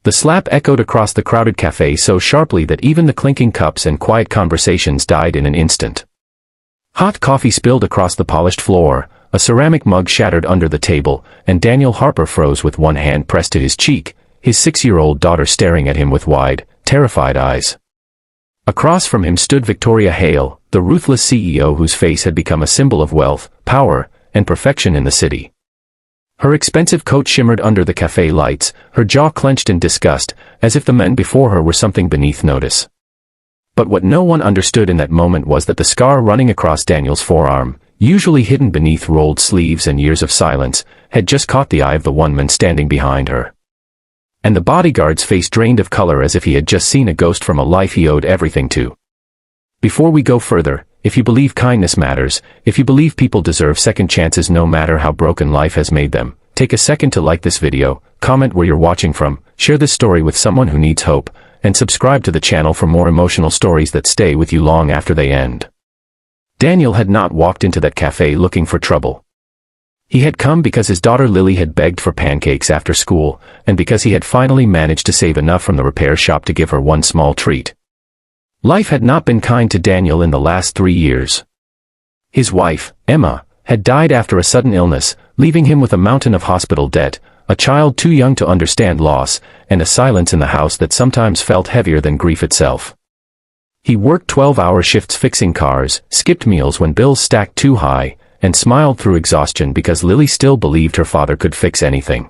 The slap echoed across the crowded cafe so sharply that even the clinking cups and quiet conversations died in an instant. Hot coffee spilled across the polished floor, a ceramic mug shattered under the table, and Daniel Harper froze with one hand pressed to his cheek, his 6-year-old daughter staring at him with wide, terrified eyes. Across from him stood Victoria Hale, the ruthless CEO whose face had become a symbol of wealth, power, and perfection in the city. Her expensive coat shimmered under the cafe lights, her jaw clenched in disgust, as if the men before her were something beneath notice. But what no one understood in that moment was that the scar running across Daniel's forearm, usually hidden beneath rolled sleeves and years of silence, had just caught the eye of the one man standing behind her. And the bodyguard's face drained of color as if he had just seen a ghost from a life he owed everything to. Before we go further, if you believe kindness matters, if you believe people deserve second chances no matter how broken life has made them, take a second to like this video, comment where you're watching from, share this story with someone who needs hope, and subscribe to the channel for more emotional stories that stay with you long after they end. Daniel had not walked into that cafe looking for trouble. He had come because his daughter Lily had begged for pancakes after school, and because he had finally managed to save enough from the repair shop to give her one small treat. Life had not been kind to Daniel in the last 3 years. His wife, Emma, had died after a sudden illness, leaving him with a mountain of hospital debt, a child too young to understand loss, and a silence in the house that sometimes felt heavier than grief itself. He worked 12-hour shifts fixing cars, skipped meals when bills stacked too high, and smiled through exhaustion because Lily still believed her father could fix anything.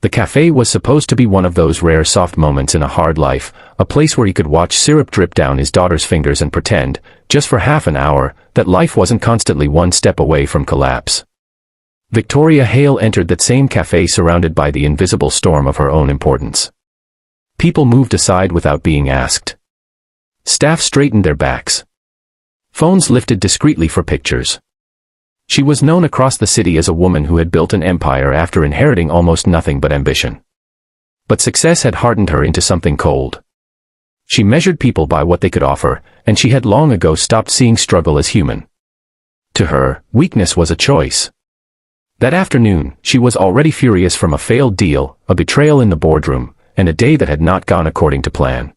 The cafe was supposed to be one of those rare soft moments in a hard life, a place where he could watch syrup drip down his daughter's fingers and pretend, just for half an hour, that life wasn't constantly one step away from collapse. Victoria Hale entered that same cafe surrounded by the invisible storm of her own importance. People moved aside without being asked. Staff straightened their backs. Phones lifted discreetly for pictures. She was known across the city as a woman who had built an empire after inheriting almost nothing but ambition. But success had hardened her into something cold. She measured people by what they could offer, and she had long ago stopped seeing struggle as human. To her, weakness was a choice. That afternoon, she was already furious from a failed deal, a betrayal in the boardroom, and a day that had not gone according to plan.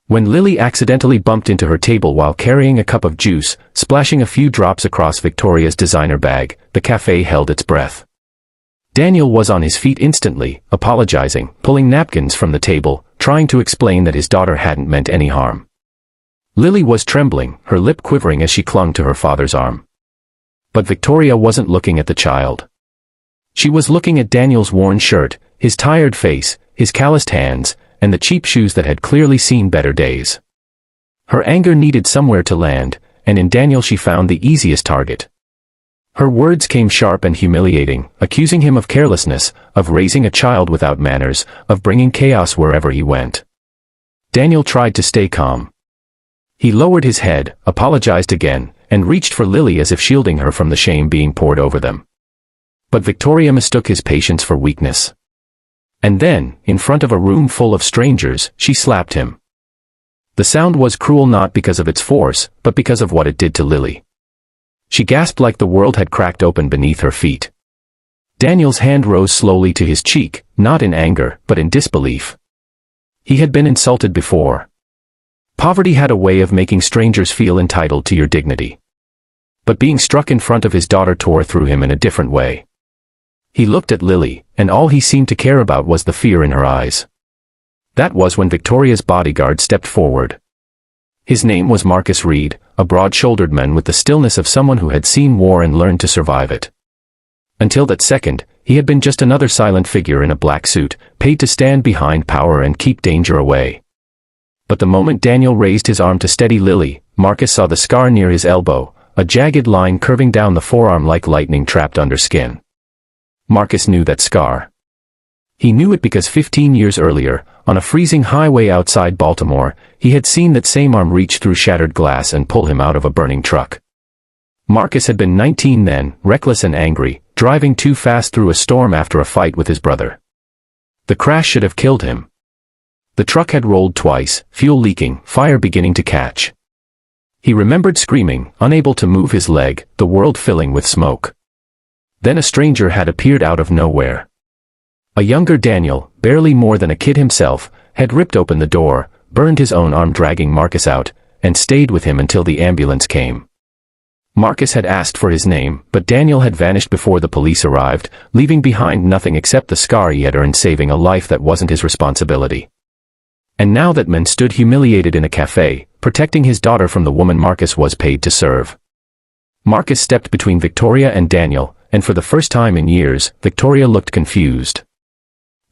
When Lily accidentally bumped into her table while carrying a cup of juice, splashing a few drops across Victoria's designer bag, the cafe held its breath. Daniel was on his feet instantly, apologizing, pulling napkins from the table, trying to explain that his daughter hadn't meant any harm. Lily was trembling, her lip quivering as she clung to her father's arm. But Victoria wasn't looking at the child. She was looking at Daniel's worn shirt, his tired face, his calloused hands, and the cheap shoes that had clearly seen better days. Her anger needed somewhere to land, and in Daniel she found the easiest target. Her words came sharp and humiliating, accusing him of carelessness, of raising a child without manners, of bringing chaos wherever he went. Daniel tried to stay calm. He lowered his head, apologized again, and reached for Lily as if shielding her from the shame being poured over them. But Victoria mistook his patience for weakness. And then, in front of a room full of strangers, she slapped him. The sound was cruel not because of its force, but because of what it did to Lily. She gasped like the world had cracked open beneath her feet. Daniel's hand rose slowly to his cheek, not in anger, but in disbelief. He had been insulted before. Poverty had a way of making strangers feel entitled to your dignity. But being struck in front of his daughter tore through him in a different way. He looked at Lily, and all he seemed to care about was the fear in her eyes. That was when Victoria's bodyguard stepped forward. His name was Marcus Reed, a broad-shouldered man with the stillness of someone who had seen war and learned to survive it. Until that second, he had been just another silent figure in a black suit, paid to stand behind power and keep danger away. But the moment Daniel raised his arm to steady Lily, Marcus saw the scar near his elbow, a jagged line curving down the forearm like lightning trapped under skin. Marcus knew that scar. He knew it because 15 years earlier, on a freezing highway outside Baltimore, he had seen that same arm reach through shattered glass and pull him out of a burning truck. Marcus had been 19 then, reckless and angry, driving too fast through a storm after a fight with his brother. The crash should have killed him. The truck had rolled twice, fuel leaking, fire beginning to catch. He remembered screaming, unable to move his leg, the world filling with smoke. Then a stranger had appeared out of nowhere. A younger Daniel, barely more than a kid himself, had ripped open the door, burned his own arm dragging Marcus out, and stayed with him until the ambulance came. Marcus had asked for his name, but Daniel had vanished before the police arrived, leaving behind nothing except the scar he had earned saving a life that wasn't his responsibility. And now that man stood humiliated in a cafe, protecting his daughter from the woman Marcus was paid to serve. Marcus stepped between Victoria and Daniel, and for the first time in years, Victoria looked confused.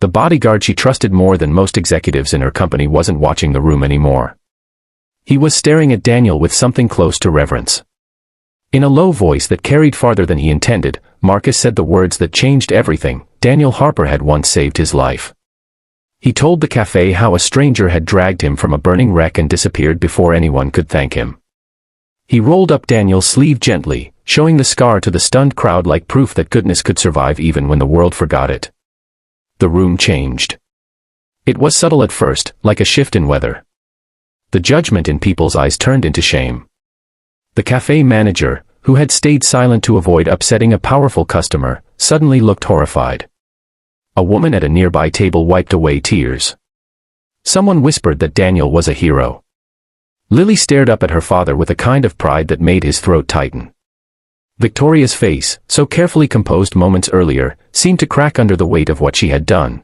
The bodyguard she trusted more than most executives in her company wasn't watching the room anymore. He was staring at Daniel with something close to reverence. In a low voice that carried farther than he intended, Marcus said the words that changed everything. Daniel Harper had once saved his life. He told the cafe how a stranger had dragged him from a burning wreck and disappeared before anyone could thank him. He rolled up Daniel's sleeve gently, showing the scar to the stunned crowd like proof that goodness could survive even when the world forgot it. The room changed. It was subtle at first, like a shift in weather. The judgment in people's eyes turned into shame. The cafe manager, who had stayed silent to avoid upsetting a powerful customer, suddenly looked horrified. A woman at a nearby table wiped away tears. Someone whispered that Daniel was a hero. Lily stared up at her father with a kind of pride that made his throat tighten. Victoria's face, so carefully composed moments earlier, seemed to crack under the weight of what she had done.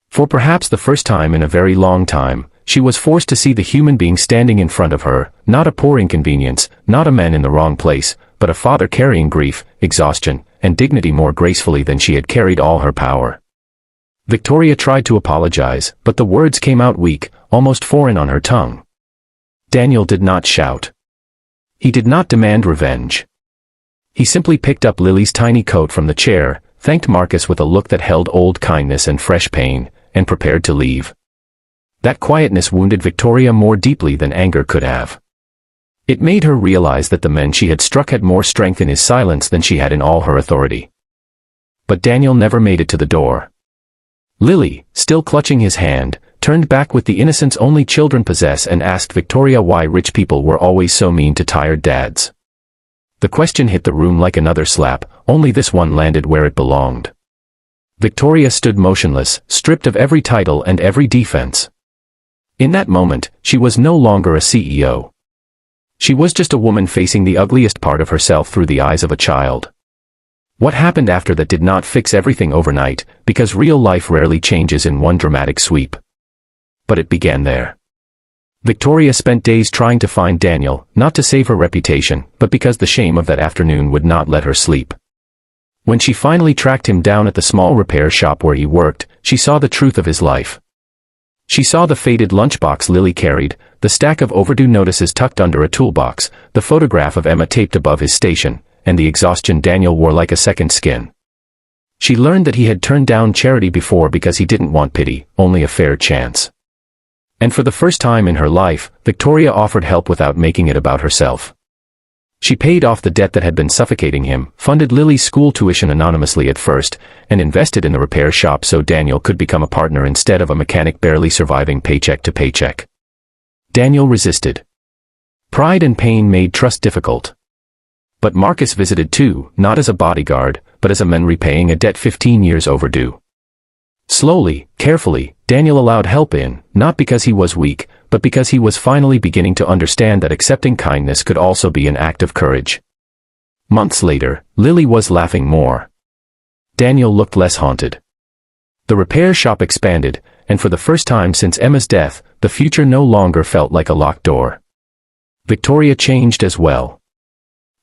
For perhaps the first time in a very long time, she was forced to see the human being standing in front of her, not a poor inconvenience, not a man in the wrong place, but a father carrying grief, exhaustion, and dignity more gracefully than she had carried all her power. Victoria tried to apologize, but the words came out weak, almost foreign on her tongue. Daniel did not shout. He did not demand revenge. He simply picked up Lily's tiny coat from the chair, thanked Marcus with a look that held old kindness and fresh pain, and prepared to leave. That quietness wounded Victoria more deeply than anger could have. It made her realize that the man she had struck had more strength in his silence than she had in all her authority. But Daniel never made it to the door. Lily, still clutching his hand, turned back with the innocence only children possess and asked Victoria why rich people were always so mean to tired dads. The question hit the room like another slap, only this one landed where it belonged. Victoria stood motionless, stripped of every title and every defense. In that moment, she was no longer a CEO. She was just a woman facing the ugliest part of herself through the eyes of a child. What happened after that did not fix everything overnight, because real life rarely changes in one dramatic sweep. But it began there. Victoria spent days trying to find Daniel, not to save her reputation, but because the shame of that afternoon would not let her sleep. When she finally tracked him down at the small repair shop where he worked, she saw the truth of his life. She saw the faded lunchbox Lily carried, the stack of overdue notices tucked under a toolbox, the photograph of Emma taped above his station, and the exhaustion Daniel wore like a second skin. She learned that he had turned down charity before because he didn't want pity, only a fair chance. And for the first time in her life, Victoria offered help without making it about herself. She paid off the debt that had been suffocating him, funded Lily's school tuition anonymously at first, and invested in the repair shop so Daniel could become a partner instead of a mechanic barely surviving paycheck to paycheck. Daniel resisted. Pride and pain made trust difficult. But Marcus visited too, not as a bodyguard, but as a man repaying a debt 15 years overdue. Slowly, carefully, Daniel allowed help in, not because he was weak, but because he was finally beginning to understand that accepting kindness could also be an act of courage. Months later, Lily was laughing more. Daniel looked less haunted. The repair shop expanded, and for the first time since Emma's death, the future no longer felt like a locked door. Victoria changed as well.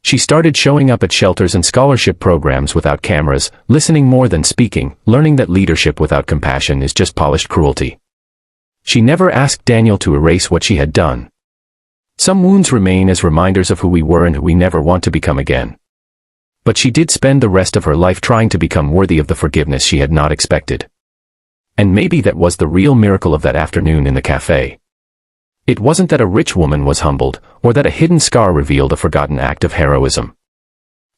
She started showing up at shelters and scholarship programs without cameras, listening more than speaking, learning that leadership without compassion is just polished cruelty. She never asked Daniel to erase what she had done. Some wounds remain as reminders of who we were and who we never want to become again. But she did spend the rest of her life trying to become worthy of the forgiveness she had not expected. And maybe that was the real miracle of that afternoon in the cafe. It wasn't that a rich woman was humbled, or that a hidden scar revealed a forgotten act of heroism.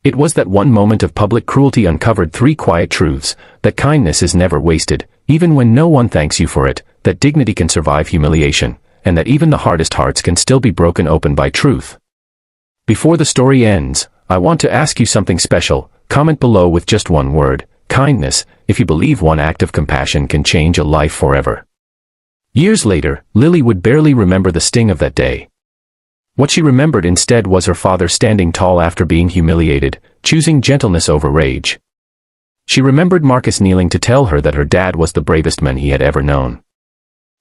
It was that one moment of public cruelty uncovered three quiet truths: that kindness is never wasted, even when no one thanks you for it, that dignity can survive humiliation, and that even the hardest hearts can still be broken open by truth. Before the story ends, I want to ask you something special. Comment below with just one word. kindness, if you believe one act of compassion can change a life forever. Years later, Lily would barely remember the sting of that day. What she remembered instead was her father standing tall after being humiliated, choosing gentleness over rage. She remembered Marcus kneeling to tell her that her dad was the bravest man he had ever known.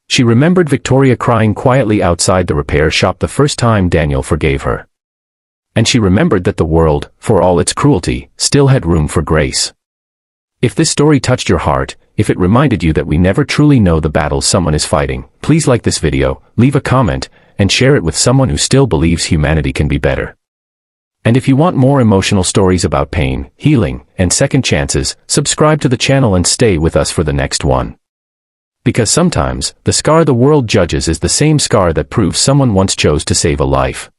She remembered Victoria crying quietly outside the repair shop the first time Daniel forgave her. And she remembered that the world, for all its cruelty, still had room for grace. If this story touched your heart, if it reminded you that we never truly know the battles someone is fighting, please like this video, leave a comment, and share it with someone who still believes humanity can be better. And if you want more emotional stories about pain, healing, and second chances, subscribe to the channel and stay with us for the next one. Because sometimes, the scar the world judges is the same scar that proves someone once chose to save a life.